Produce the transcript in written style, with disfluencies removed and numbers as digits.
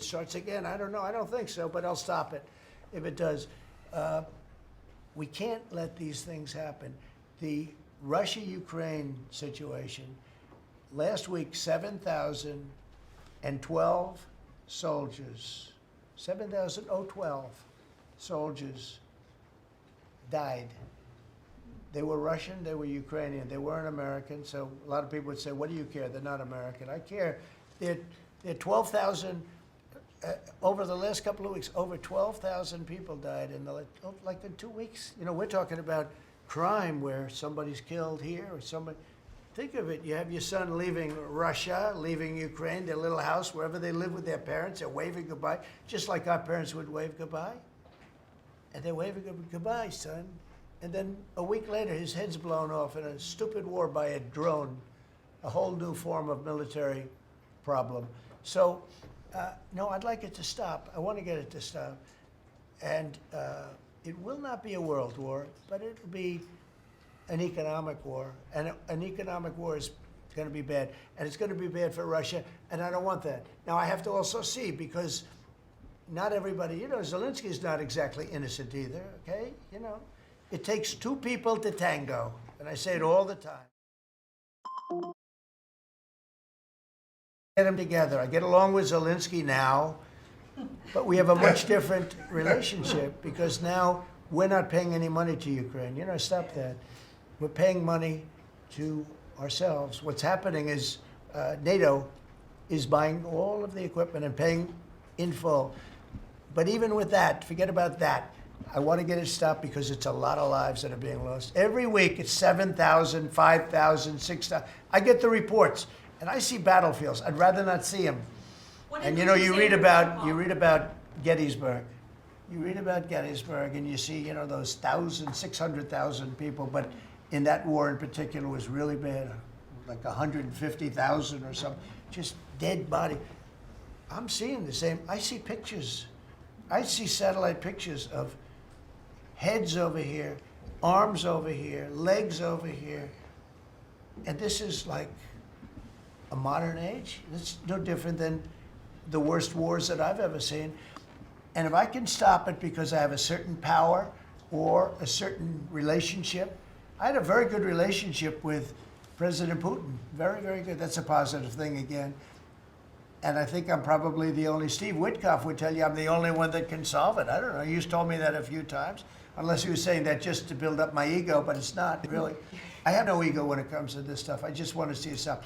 starts again. I don't know. I don't think so, but I'll stop it if it does. We can't let these things happen. The Russia-Ukraine situation, last week, 7,012 soldiers, 7,012 soldiers died. They were Russian, they were Ukrainian, they weren't American, so a lot of people would say, what do you care? They're not American. I care. They're 12,000, over the last couple of weeks, over 12,000 people died in like in 2 weeks. You know, we're talking about crime where somebody's killed here or somebody. Think of it, you have your son leaving Russia, leaving Ukraine, their little house, wherever they live with their parents, they're waving goodbye, just like our parents would wave goodbye. And they're waving goodbye, son. And then a week later, his head's blown off in a stupid war by a drone, a whole new form of military problem. So, no, I'd like it to stop. I want to get it to stop. And it will not be a world war, but it'll be an economic war. And an economic war is going to be bad. And it's going to be bad for Russia, and I don't want that. Now, I have to also see, because not everybody, you know, Zelensky's not exactly innocent either, okay? You know, it takes two people to tango, and I say it all the time. Get them together. I get along with Zelensky now, but we have a much different relationship because now we're not paying any money to Ukraine. You know, stop that. We're paying money to ourselves. What's happening is NATO is buying all of the equipment and paying in full. But even with that, forget about that. I want to get it stopped because it's a lot of lives that are being lost. Every week it's 7,000, 5,000, 6,000. I get the reports, and I see battlefields. I'd rather not see them. And you know, you read about Gettysburg. You read about Gettysburg, and you see, you know, those 600,000 people. But in that war in particular was really bad, like 150,000 or something, just dead body. I'm seeing the same. I see pictures. I see satellite pictures of heads over here, arms over here, legs over here. And this is like a modern age. It's no different than the worst wars that I've ever seen. And if I can stop it because I have a certain power or a certain relationship, I had a very good relationship with President Putin. Very, very good. That's a positive thing again. And I think I'm probably the only, Steve Witkoff would tell you I'm the only one that can solve it. I don't know, you told me that a few times, unless he was saying that just to build up my ego, but it's not really. I have no ego when it comes to this stuff. I just want to see it stop.